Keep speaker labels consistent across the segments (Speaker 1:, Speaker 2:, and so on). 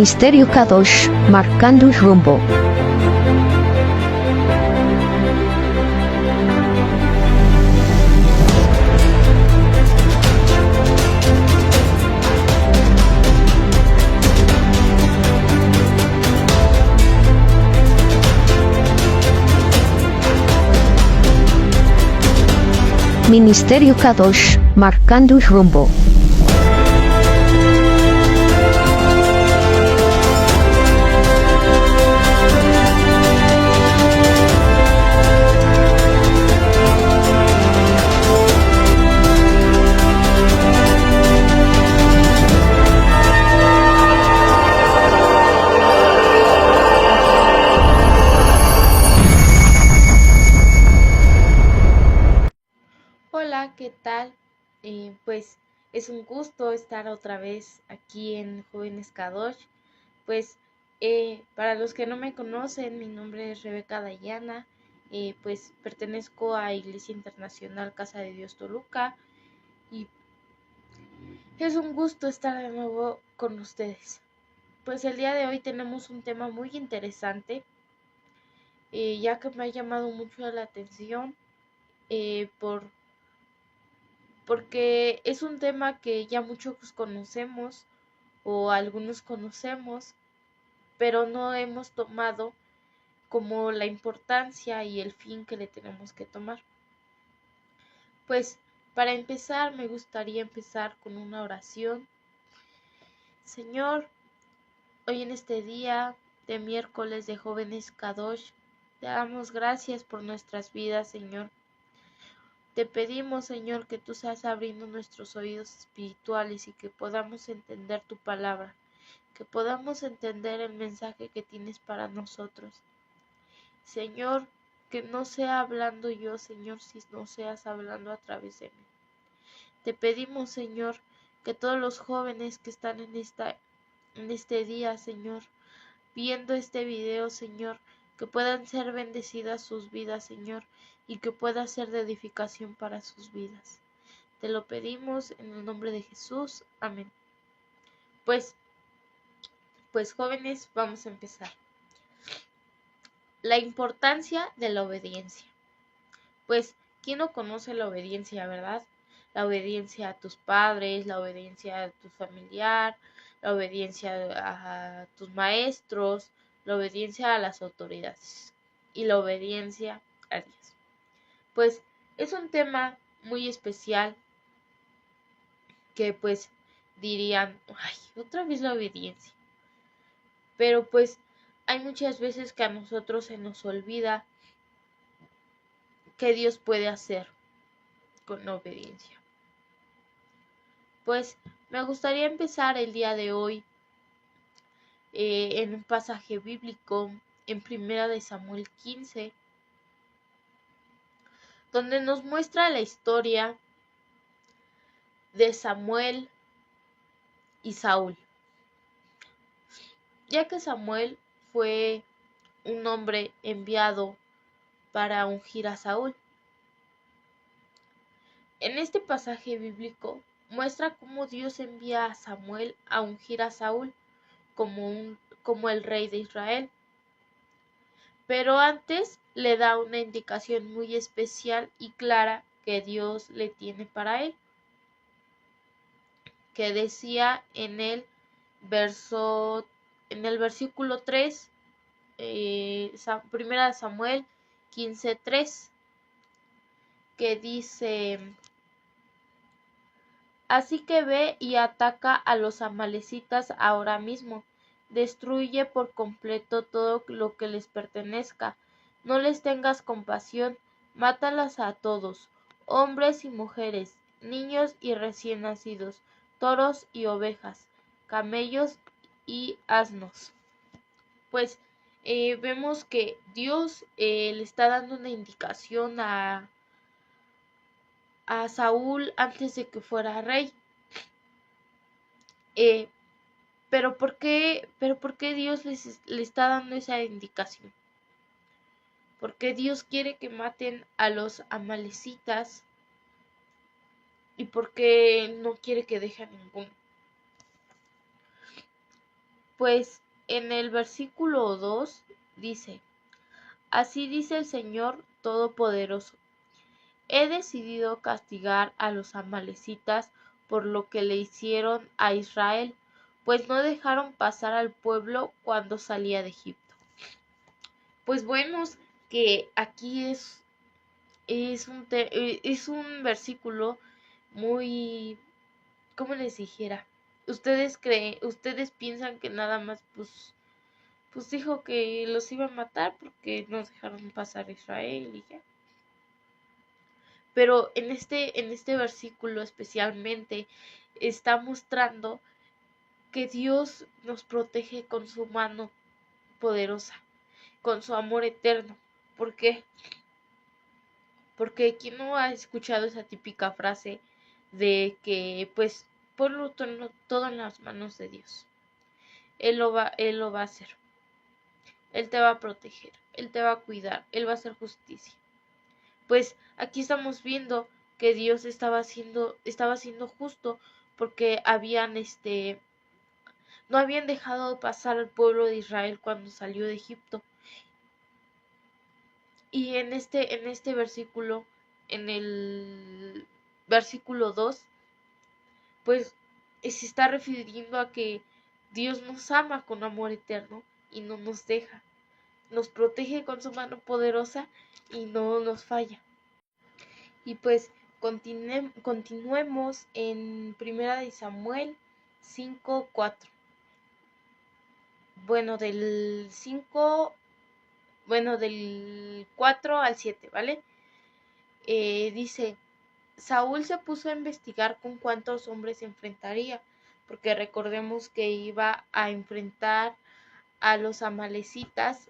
Speaker 1: Ministerio Kadosh, marcando rumbo. Ministerio Kadosh, marcando rumbo.
Speaker 2: Hola, ¿qué tal? Pues es un gusto estar otra vez aquí en Jóvenes Kadosh. Pues para los que no me conocen, mi nombre es Rebeca Dayana. Pues pertenezco a Iglesia Internacional Casa de Dios Toluca y es un gusto estar de nuevo con ustedes. Pues el día de hoy tenemos un tema muy interesante, ya que me ha llamado mucho la atención porque es un tema que ya muchos conocemos o algunos conocemos, pero no hemos tomado como la importancia y el fin que le tenemos que tomar. Pues para empezar, me gustaría empezar con una oración. Señor, hoy en este día de miércoles de Jóvenes Kadosh, te damos gracias por nuestras vidas, Señor. Te pedimos, Señor, que tú seas abriendo nuestros oídos espirituales y que podamos entender tu palabra, que podamos entender el mensaje que tienes para nosotros. Señor, que no sea hablando yo, Señor, si no seas hablando a través de mí. Te pedimos, Señor, que todos los jóvenes que están en este día, Señor, viendo este video, Señor, que puedan ser bendecidas sus vidas, Señor, y que pueda ser de edificación para sus vidas. Te lo pedimos en el nombre de Jesús. Amén. Pues jóvenes, vamos a empezar. La importancia de la obediencia. Pues, ¿quién no conoce la obediencia, verdad? La obediencia a tus padres, la obediencia a tu familiar, la obediencia a tus maestros, la obediencia a las autoridades y la obediencia a Dios. Pues es un tema muy especial que pues dirían, ay, otra vez la obediencia. Pero pues hay muchas veces que a nosotros se nos olvida qué Dios puede hacer con la obediencia. Pues me gustaría empezar el día de hoy en un pasaje bíblico en Primera de Samuel 15, donde nos muestra la historia de Samuel y Saúl, ya que Samuel fue un hombre enviado para ungir a Saúl. En este pasaje bíblico muestra cómo Dios envía a Samuel a ungir a Saúl como el rey de Israel. Pero antes le da una indicación muy especial y clara que Dios le tiene para él, que decía en el versículo 3, primera de Samuel 15:3, que dice: así que ve y ataca a los amalecitas ahora mismo, destruye por completo todo lo que les pertenezca, no les tengas compasión, mátalas a todos, hombres y mujeres, niños y recién nacidos, toros y ovejas, camellos y asnos. Pues vemos que Dios le está dando una indicación a Saúl antes de que fuera rey. Pero ¿por qué Dios le está dando esa indicación? Porque Dios quiere que maten a los amalecitas y porque no quiere que dejen ninguno. pues en el versículo 2 dice: Así dice el Señor Todopoderoso: He decidido castigar a los amalecitas por lo que le hicieron a Israel, pues no dejaron pasar al pueblo cuando salía de Egipto. Pues vemos que aquí es un versículo muy, ¿cómo les dijera? Ustedes piensan que nada más pues dijo que los iba a matar porque no dejaron pasar a Israel y ya. Pero en este versículo especialmente está mostrando que Dios nos protege con su mano poderosa, con su amor eterno. ¿Por qué? Porque ¿quién no ha escuchado esa típica frase de que pues ponlo todo en las manos de Dios? Él lo va a hacer. Él te va a proteger, Él te va a cuidar, Él va a hacer justicia. Pues aquí estamos viendo que Dios estaba siendo justo porque no habían dejado pasar al pueblo de Israel cuando salió de Egipto. Y en este versículo, en el versículo 2, pues se está refiriendo a que Dios nos ama con amor eterno y no nos deja. Nos protege con su mano poderosa y no nos falla. Y pues continuemos en Primera de Samuel 5:4. Bueno, del 4 al 7, ¿vale? Dice: Saúl se puso a investigar con cuántos hombres se enfrentaría, porque recordemos que iba a enfrentar a los amalecitas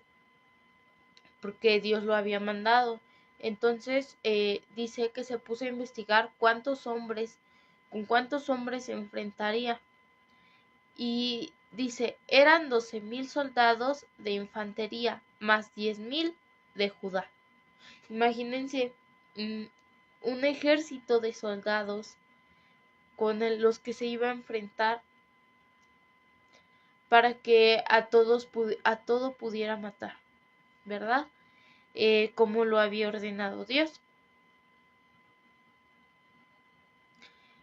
Speaker 2: porque Dios lo había mandado. Entonces dice que se puso a investigar con cuántos hombres se enfrentaría. Y dice: eran 12,000 soldados de infantería, más 10,000 de Judá. Imagínense un ejército de soldados con los que se iba a enfrentar para que a todo pudiera matar, ¿verdad? Como lo había ordenado Dios.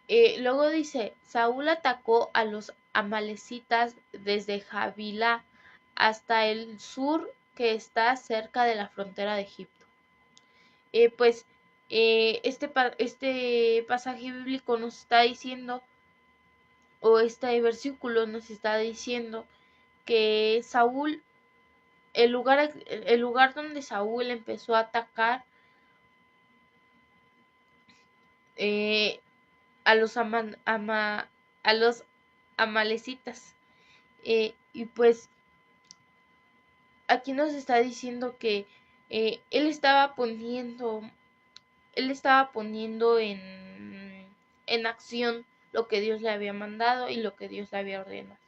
Speaker 2: Luego dice: Saúl atacó a los amalecitas desde Javilá hasta el sur que está cerca de la frontera de Egipto. Pues este pasaje bíblico nos está diciendo, o este versículo nos está diciendo que el lugar donde Saúl empezó a atacar eh, a los a los amalecitas. Y pues aquí nos está diciendo que él estaba poniendo en acción lo que Dios le había mandado y lo que Dios le había ordenado.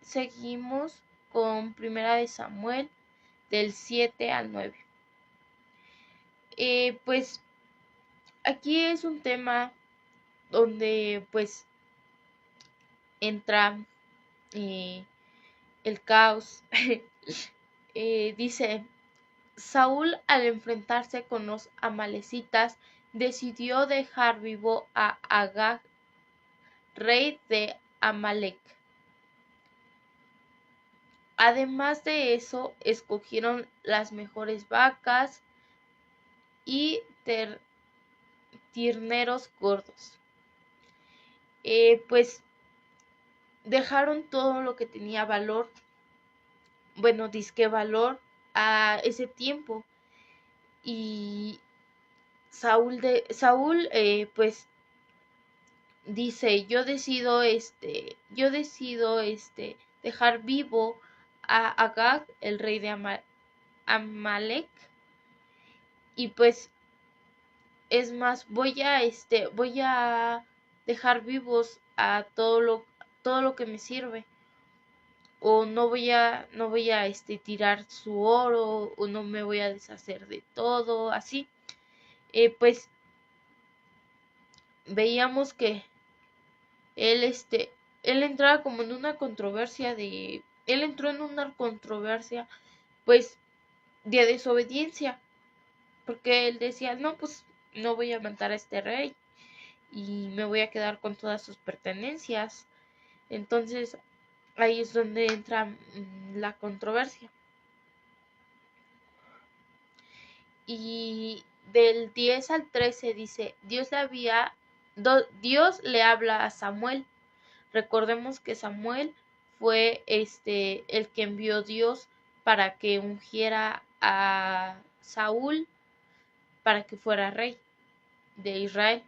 Speaker 2: Seguimos con Primera de Samuel del 7 al 9. Pues aquí es un tema donde pues entra el caos. Dice: Saúl, al enfrentarse con los amalecitas, decidió dejar vivo a Agag, rey de Amalek. Además de eso, escogieron las mejores vacas y tierneros gordos. Pues dejaron todo lo que tenía valor, bueno, disque valor a ese tiempo. Y Saúl pues dice: yo decido dejar vivo a Agag, el rey de Amalek, y pues es más, voy a dejar vivos a todo lo que me sirve, o no voy a tirar su oro, o no me voy a deshacer de todo, así. Pues veíamos que él, él entraba como en una controversia él entró en una controversia, pues, de desobediencia, porque él decía, no, pues, no voy a matar a este rey y me voy a quedar con todas sus pertenencias. Entonces, ahí es donde entra la controversia. Y del 10 al 13 dice, Dios le habla a Samuel. Recordemos que Samuel fue el que envió Dios para que ungiera a Saúl para que fuera rey de Israel.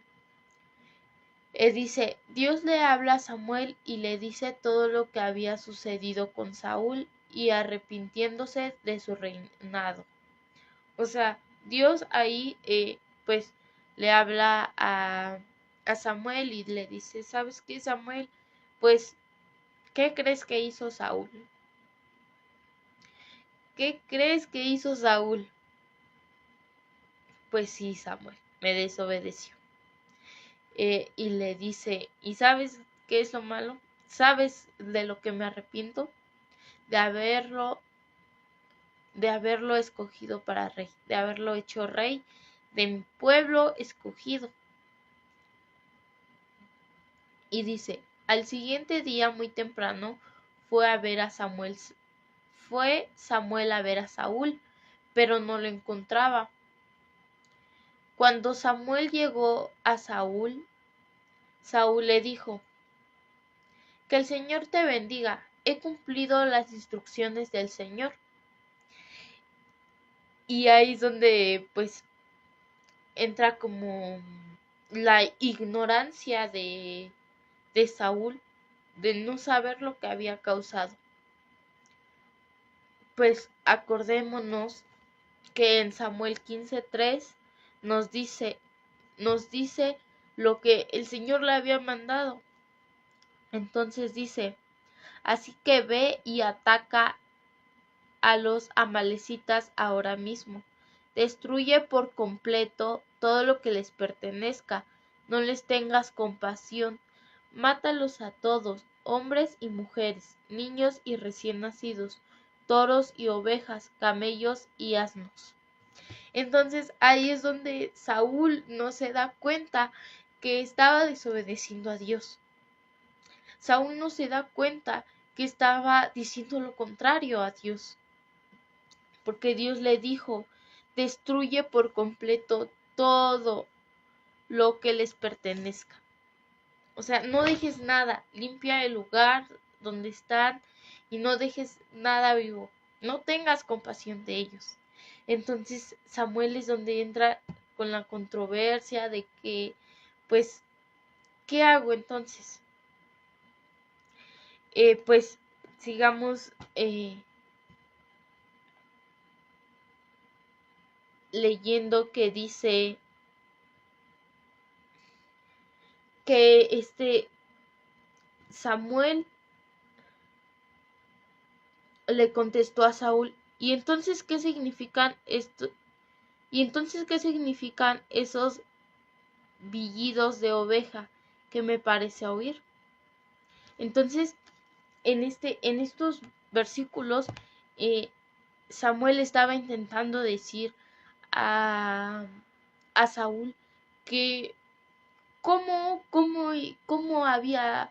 Speaker 2: Dice, Dios le habla a Samuel y le dice todo lo que había sucedido con Saúl y arrepintiéndose de su reinado. O sea, Dios ahí pues le habla a Samuel y le dice, ¿sabes qué, Samuel? Pues, ¿qué crees que hizo Saúl? ¿Qué crees que hizo Saúl? Pues sí, Samuel, me desobedeció. Y le dice, ¿y sabes qué es lo malo? ¿Sabes de lo que me arrepiento? De haberlo escogido para rey, de haberlo hecho rey de mi pueblo escogido. Y dice, al siguiente día muy temprano fue Samuel a ver a Saúl, pero no lo encontraba. Cuando Samuel llegó a Saúl, Saúl le dijo, que el Señor te bendiga, he cumplido las instrucciones del Señor. Y ahí es donde pues entra como la ignorancia de Saúl, de no saber lo que había causado. Pues acordémonos que en Samuel 15:3 nos dice lo que el Señor le había mandado. Entonces dice, así que ve y ataca a los amalecitas ahora mismo. Destruye por completo todo lo que les pertenezca. No les tengas compasión. Mátalos a todos, hombres y mujeres, niños y recién nacidos, toros y ovejas, camellos y asnos. Entonces ahí es donde Saúl no se da cuenta que estaba desobedeciendo a Dios. Saúl no se da cuenta que estaba diciendo lo contrario a Dios. Porque Dios le dijo, destruye por completo todo lo que les pertenezca. O sea, no dejes nada, limpia el lugar donde están y no dejes nada vivo. No tengas compasión de ellos. Entonces Samuel es donde entra con la controversia de que, pues, ¿qué hago entonces? Pues sigamos leyendo que dice que Samuel le contestó a Saúl, ¿y entonces qué significan esto? ¿Y entonces qué significan esos villidos de oveja que me parece oír? Entonces, en estos versículos, eh, Samuel estaba intentando decir a, a Saúl que cómo había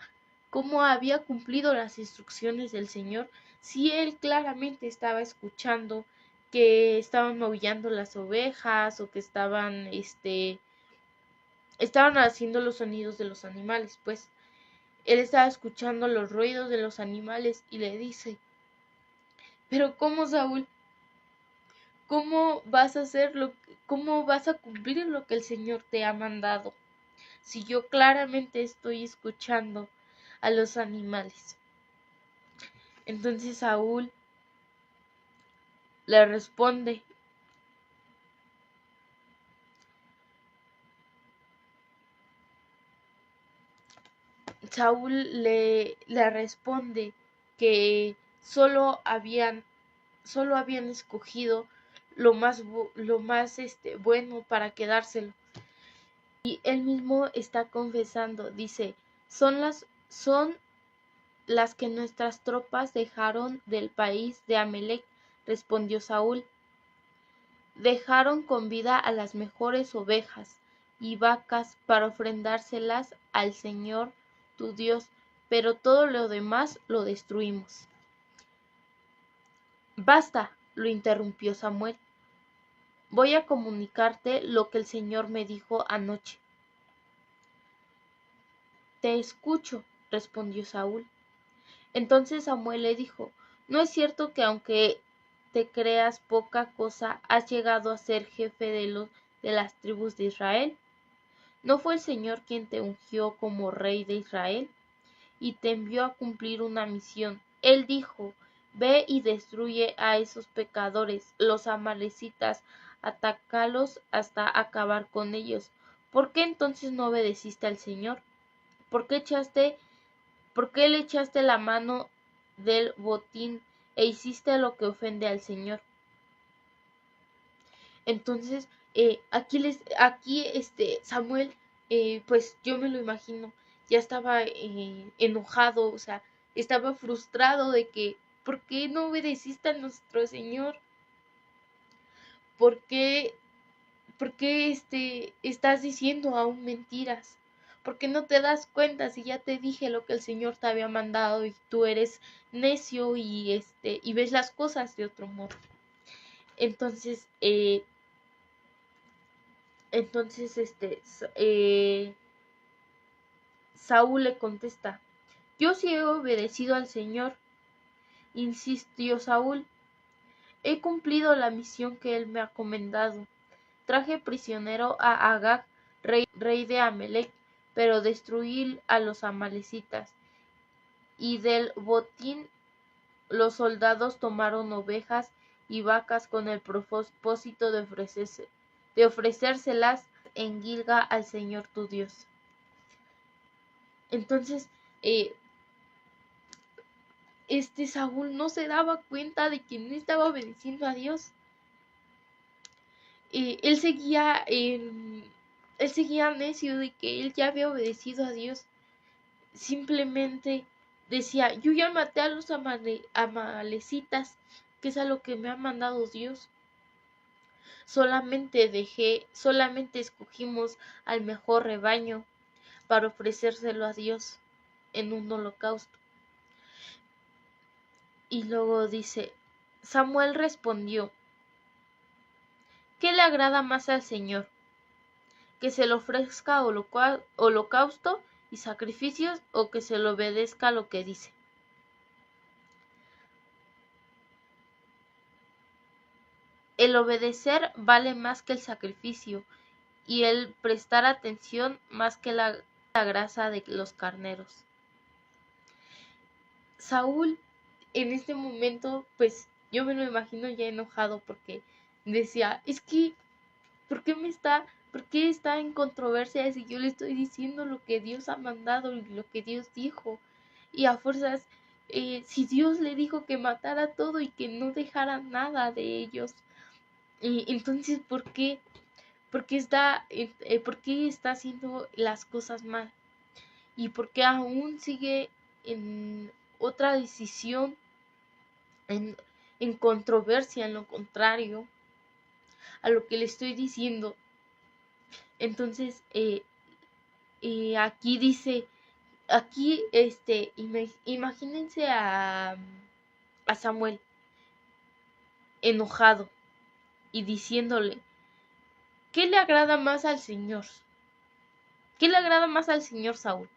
Speaker 2: cumplido las instrucciones del Señor si él claramente estaba escuchando que estaban maullando las ovejas o que estaban haciendo los sonidos de los animales, pues él estaba escuchando los ruidos de los animales y le dice, pero ¿cómo, Saúl? ¿Cómo vas a cumplir lo que el Señor te ha mandado? Si yo claramente estoy escuchando a los animales. Entonces Saúl le responde, que solo habían escogido lo más bueno para quedárselo. Y él mismo está confesando, dice, son las que nuestras tropas dejaron del país de Amalec, respondió Saúl. Dejaron con vida a las mejores ovejas y vacas para ofrendárselas al Señor tu Dios, pero todo lo demás lo destruimos. Basta, lo interrumpió Samuel. Voy a comunicarte lo que el Señor me dijo anoche. Te escucho, respondió Saúl. Entonces Samuel le dijo, ¿no es cierto que aunque te creas poca cosa, has llegado a ser jefe de las tribus de Israel? ¿No fue el Señor quien te ungió como rey de Israel y te envió a cumplir una misión? Él dijo, ve y destruye a esos pecadores, los amalecitas, atácalos hasta acabar con ellos. ¿Por qué entonces no obedeciste al Señor? ¿Por qué le echaste la mano del botín e hiciste lo que ofende al Señor? Entonces, Samuel, pues yo me lo imagino, ya estaba enojado, o sea, estaba frustrado de que, ¿por qué no obedeciste a nuestro Señor? ¿Por qué, estás diciendo aún mentiras? ¿Por qué no te das cuenta si ya te dije lo que el Señor te había mandado y tú eres necio y ves las cosas de otro modo? Entonces, Saúl le contesta, yo sí he obedecido al Señor, insistió Saúl, he cumplido la misión que él me ha encomendado. Traje prisionero a Agag, rey de Amalec, pero destruí a los amalecitas. Y del botín los soldados tomaron ovejas y vacas con el propósito de ofrecérselas en Gilga al Señor tu Dios. Entonces, eh, Saúl no se daba cuenta de que no estaba obedeciendo a Dios. Él seguía, él seguía necio de que él ya había obedecido a Dios. Simplemente decía, yo ya maté a los amalecitas, que es a lo que me ha mandado Dios. Solamente escogimos al mejor rebaño para ofrecérselo a Dios en un holocausto. Y luego dice, Samuel respondió, ¿qué le agrada más al Señor? ¿Que se le ofrezca holocausto y sacrificios o que se le obedezca lo que dice? El obedecer vale más que el sacrificio y el prestar atención más que la grasa de los carneros. Saúl en este momento, pues yo me lo imagino ya enojado porque decía, es que, ¿por qué está en controversia si yo le estoy diciendo lo que Dios ha mandado y lo que Dios dijo? Y a fuerzas, si Dios le dijo que matara todo y que no dejara nada de ellos, entonces, ¿por qué está haciendo las cosas mal? ¿Y por qué aún sigue en otra decisión, en, en controversia, en lo contrario a lo que le estoy diciendo? Entonces, aquí dice, imagínense a Samuel enojado y diciéndole, ¿qué le agrada más al Señor? ¿Qué le agrada más al Señor Saúl?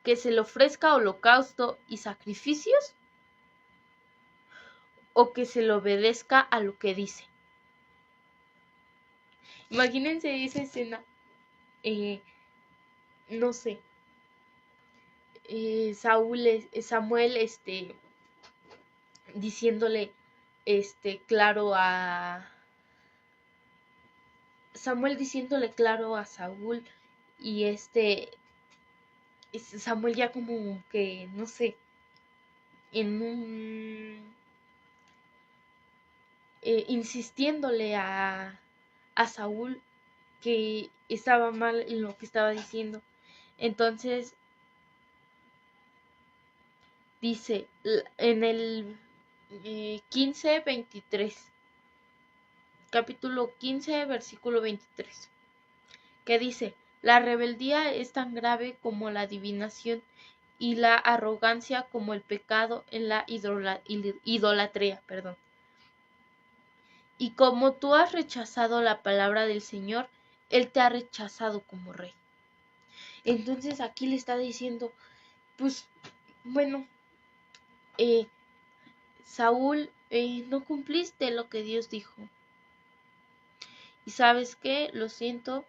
Speaker 2: ¿Que se le ofrezca holocausto y sacrificios? ¿O que se le obedezca a lo que dice? Imagínense esa escena, eh, no sé, Samuel, diciéndole, claro Samuel diciéndole claro a Saúl y Samuel ya como que, no sé, en un, insistiéndole a Saúl que estaba mal en lo que estaba diciendo. Entonces dice en el 15:23, capítulo 15, versículo 23, que dice: la rebeldía es tan grave como la adivinación y la arrogancia como el pecado en la idolatría. Y como tú has rechazado la palabra del Señor, Él te ha rechazado como rey. Entonces aquí le está diciendo, pues bueno, eh, Saúl, no cumpliste lo que Dios dijo. Y sabes qué, lo siento,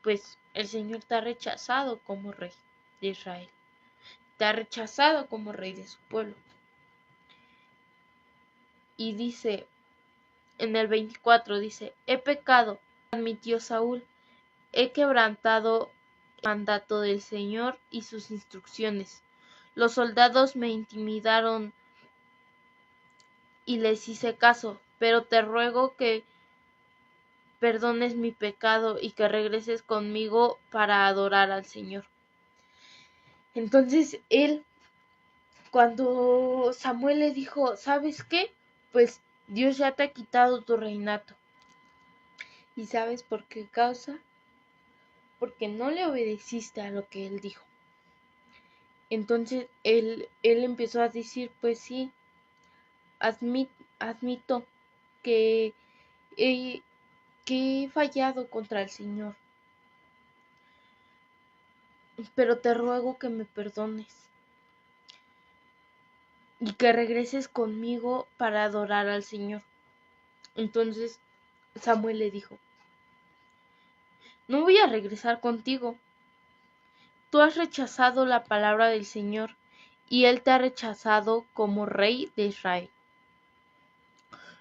Speaker 2: pues el Señor te ha rechazado como rey de Israel. Te ha rechazado como rey de su pueblo. Y dice, en el 24 dice: he pecado, admitió Saúl, he quebrantado el mandato del Señor y sus instrucciones. Los soldados me intimidaron y les hice caso, pero te ruego que perdones mi pecado y que regreses conmigo para adorar al Señor. Entonces cuando Samuel le dijo, ¿sabes qué? Pues Dios ya te ha quitado tu reinato. ¿Y sabes por qué causa? Porque no le obedeciste a lo que él dijo. Entonces él empezó a decir, pues sí, admito que he, que he fallado contra el Señor, pero te ruego que me perdones y que regreses conmigo para adorar al Señor. Entonces Samuel le dijo, no voy a regresar contigo. Tú has rechazado la palabra del Señor, y Él te ha rechazado como rey de Israel.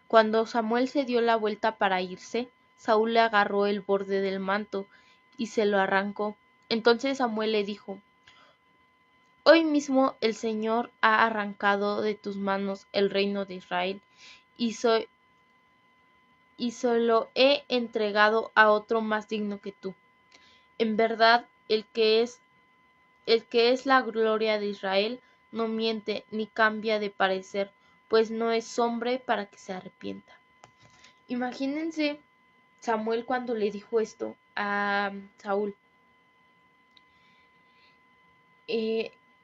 Speaker 2: Cuando Samuel se dio la vuelta para irse, Saúl le agarró el borde del manto y se lo arrancó. Entonces Samuel le dijo, hoy mismo el Señor ha arrancado de tus manos el reino de Israel, y se lo he entregado a otro más digno que tú. En verdad, el que es la gloria de Israel no miente ni cambia de parecer, pues no es hombre para que se arrepienta. Imagínense Samuel cuando le dijo esto a Saúl.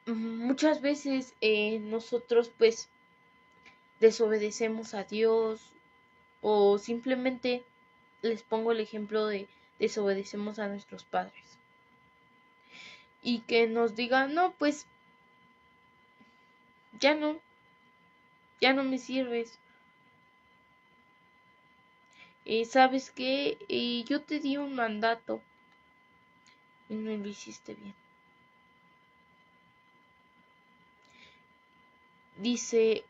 Speaker 2: Muchas veces nosotros pues desobedecemos a Dios, o simplemente les pongo el ejemplo de desobedecemos a nuestros padres. Y que nos digan, no, pues ya no, ya no me sirves. ¿Sabes qué? Yo te di un mandato y no lo hiciste bien. Dice,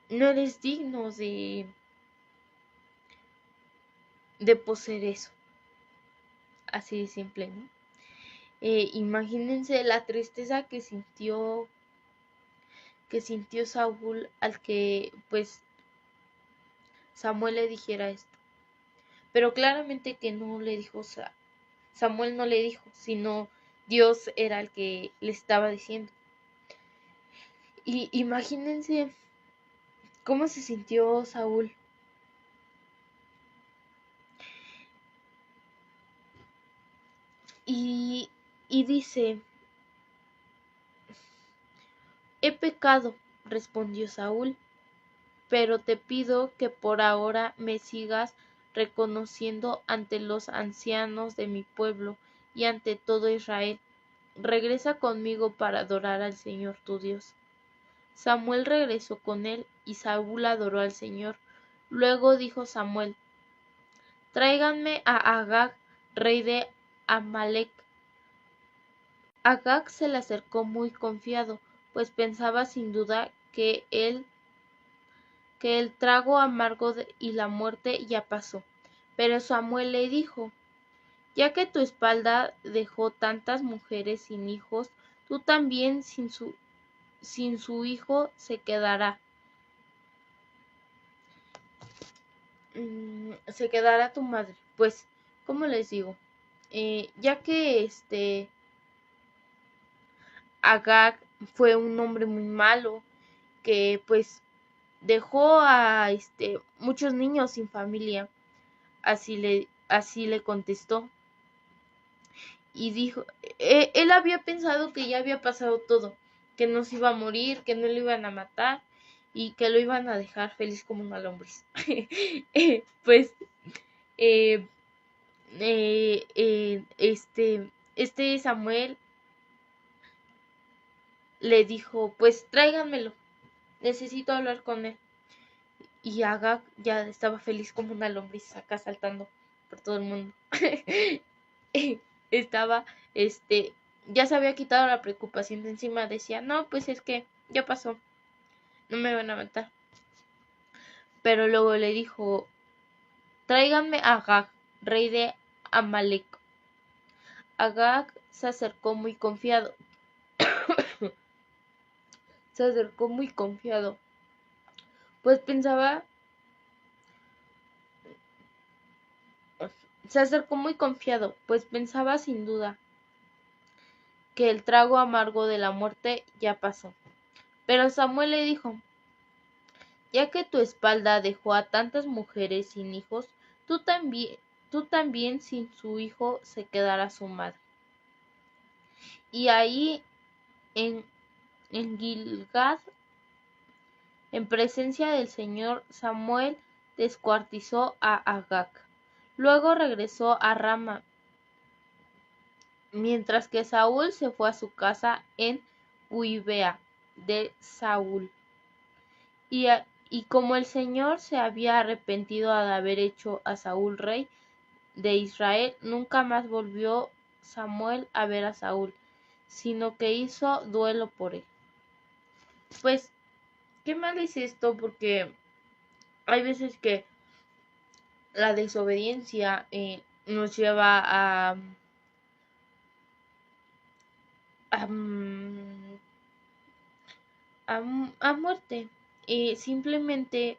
Speaker 2: no eres digno de poseer eso. Así de simple, ¿no? Imagínense la tristeza que sintió Saúl al que pues Samuel le dijera esto. Pero claramente que no le dijo, Samuel no le dijo, sino Dios era el que le estaba diciendo. Y imagínense cómo se sintió Saúl. Y dice, he pecado, respondió Saúl, pero te pido que por ahora me sigas reconociendo ante los ancianos de mi pueblo y ante todo Israel. Regresa conmigo para adorar al Señor tu Dios. Samuel regresó con él, y Saúl adoró al Señor. Luego dijo Samuel, tráiganme a Agag, rey de Amalec. Agag se le acercó muy confiado, pues pensaba sin duda que el trago amargo y la muerte ya pasó. Pero Samuel le dijo, ya que tu espalda dejó tantas mujeres sin hijos, tú también sin su hijo se quedará. Se quedará tu madre. Pues, ¿cómo les digo? ya que Agag fue un hombre muy malo que pues dejó a muchos niños sin familia. Así le contestó y dijo, él había pensado que ya había pasado todo, que no se iba a morir, que no lo iban a matar y que lo iban a dejar feliz como una lombriz. Pues eh, este Samuel le dijo, pues tráiganmelo, necesito hablar con él. Y Agag ya estaba feliz como una lombriz acá saltando por todo el mundo. Estaba, ya se había quitado la preocupación de encima, decía, no, pues es que ya pasó, no me van a matar. Pero luego le dijo, tráiganme a Agag, rey de Amalek. Agag se acercó muy confiado. Se acercó muy confiado, pues pensaba, se acercó muy confiado, pues pensaba sin duda que el trago amargo de la muerte ya pasó. Pero Samuel le dijo, ya que tu espalda dejó a tantas mujeres sin hijos, tú también sin su hijo se quedará su madre. Y ahí en, en Gilgad, en presencia del Señor, Samuel descuartizó a Agag. Luego regresó a Rama, mientras que Saúl se fue a su casa en Guibea de Saúl. Y como el Señor se había arrepentido de haber hecho a Saúl rey de Israel, nunca más volvió Samuel a ver a Saúl, sino que hizo duelo por él. Pues, qué mal es esto, porque hay veces que la desobediencia nos lleva a, a muerte. Simplemente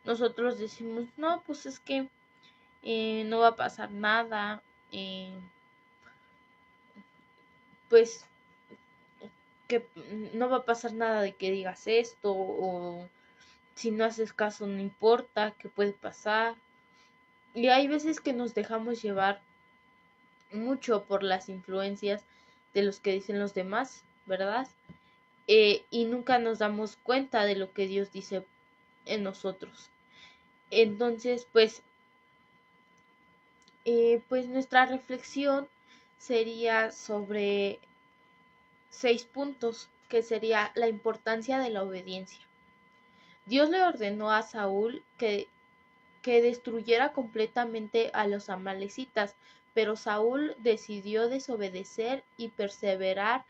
Speaker 2: nosotros decimos, no, pues es que no va a pasar nada, pues que no va a pasar nada de que digas esto, o si no haces caso no importa, qué puede pasar. Y hay veces que nos dejamos llevar mucho por las influencias de los que dicen los demás, ¿verdad? Y nunca nos damos cuenta de lo que Dios dice en nosotros. Entonces, pues nuestra reflexión sería sobre 6 puntos, que sería la importancia de la obediencia. Dios le ordenó a Saúl que destruyera completamente a los amalecitas, pero Saúl decidió desobedecer y perseverar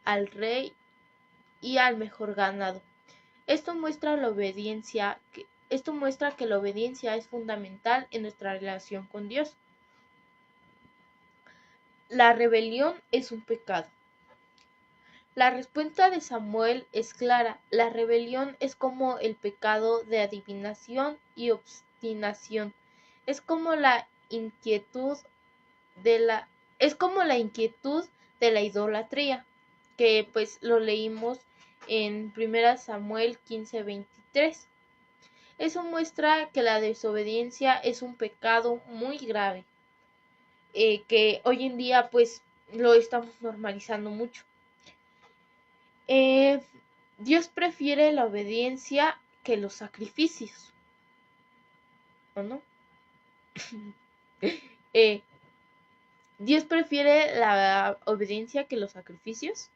Speaker 2: al rey y al mejor ganado. Esto muestra que la obediencia es fundamental en nuestra relación con Dios. La rebelión es un pecado. La respuesta de Samuel es clara: la rebelión es como el pecado de adivinación y obstinación. Es como la inquietud es como la inquietud de la idolatría, que pues lo leímos en 1 Samuel 15:23. Eso muestra que la desobediencia es un pecado muy grave, que hoy en día pues lo estamos normalizando mucho. Dios prefiere la obediencia que los sacrificios, ¿o no? Dios prefiere la obediencia que los sacrificios.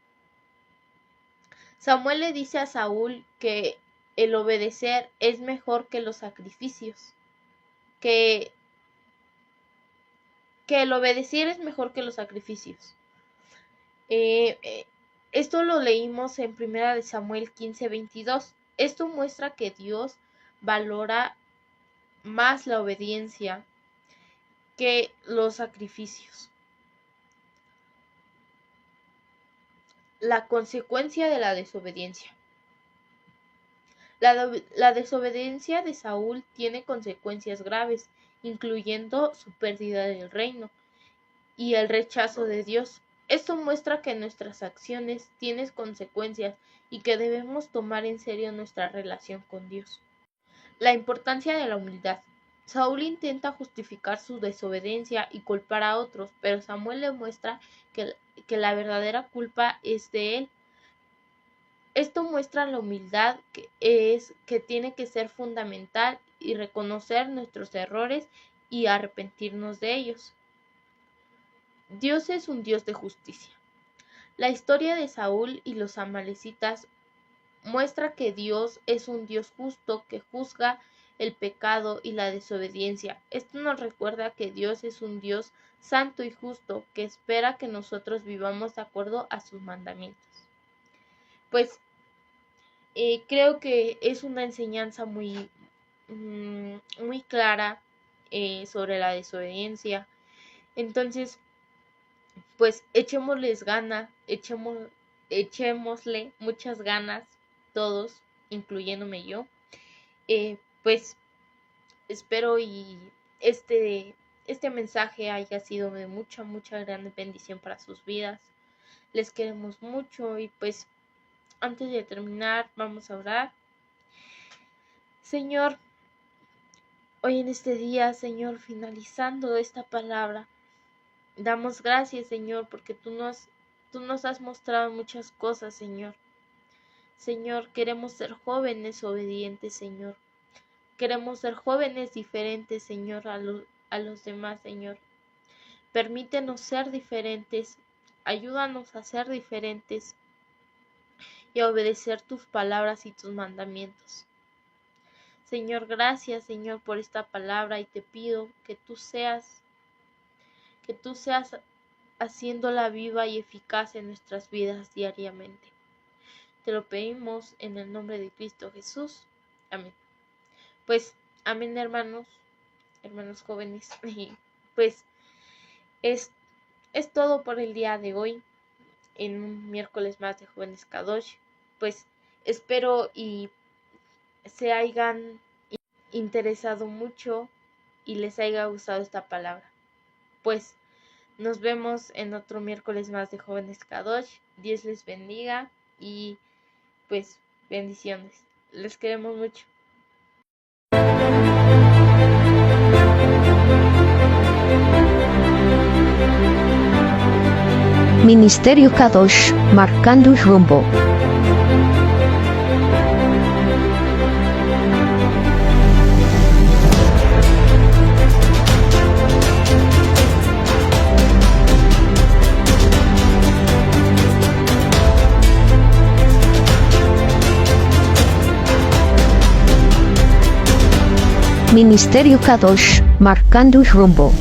Speaker 2: Samuel le dice a Saúl que el obedecer es mejor que los sacrificios, que, que el obedecer es mejor que los sacrificios. Esto lo leímos en 1 Samuel 15:22. Esto muestra que Dios valora más la obediencia que los sacrificios. La consecuencia de la desobediencia. La desobediencia de Saúl tiene consecuencias graves, incluyendo su pérdida del reino. y el rechazo de Dios. Esto muestra que nuestras acciones tienen consecuencias y que debemos tomar en serio nuestra relación con Dios. La importancia de la humildad. Saúl intenta justificar su desobediencia y culpar a otros, pero Samuel le muestra que la verdadera culpa es de él. Esto muestra la humildad que tiene que ser fundamental y reconocer nuestros errores y arrepentirnos de ellos. Dios es un Dios de justicia. La historia de Saúl y los amalecitas muestra que Dios es un Dios justo que juzga el pecado y la desobediencia. Esto nos recuerda que Dios es un Dios santo y justo que espera que nosotros vivamos de acuerdo a sus mandamientos. Pues creo que es una enseñanza muy clara sobre la desobediencia. Entonces, pues echémosle muchas ganas todos, incluyéndome yo. Pues espero y este mensaje haya sido de mucha gran bendición para sus vidas. Les queremos mucho y pues antes de terminar vamos a orar. Señor, hoy en este día, Señor, finalizando esta palabra, damos gracias, Señor, porque tú nos has mostrado muchas cosas, Señor. Señor, queremos ser jóvenes obedientes, Señor. Queremos ser jóvenes diferentes, Señor, a los demás, Señor. Permítenos ser diferentes. Ayúdanos a ser diferentes y a obedecer tus palabras y tus mandamientos. Señor, gracias, Señor, por esta palabra y te pido que tú seas haciéndola viva y eficaz en nuestras vidas diariamente. Te lo pedimos en el nombre de Cristo Jesús. Amén. Pues, amén, hermanos jóvenes. Pues, es todo por el día de hoy, en un miércoles más de Jóvenes Kadosh. Pues, espero y se hayan interesado mucho y les haya gustado esta palabra. Pues, nos vemos en otro miércoles más de Jóvenes Kadosh. Dios les bendiga y pues bendiciones. Les queremos mucho.
Speaker 1: Ministerio Kadosh, marcando rumbo. Ministerio Kadosh, marcando rumbo.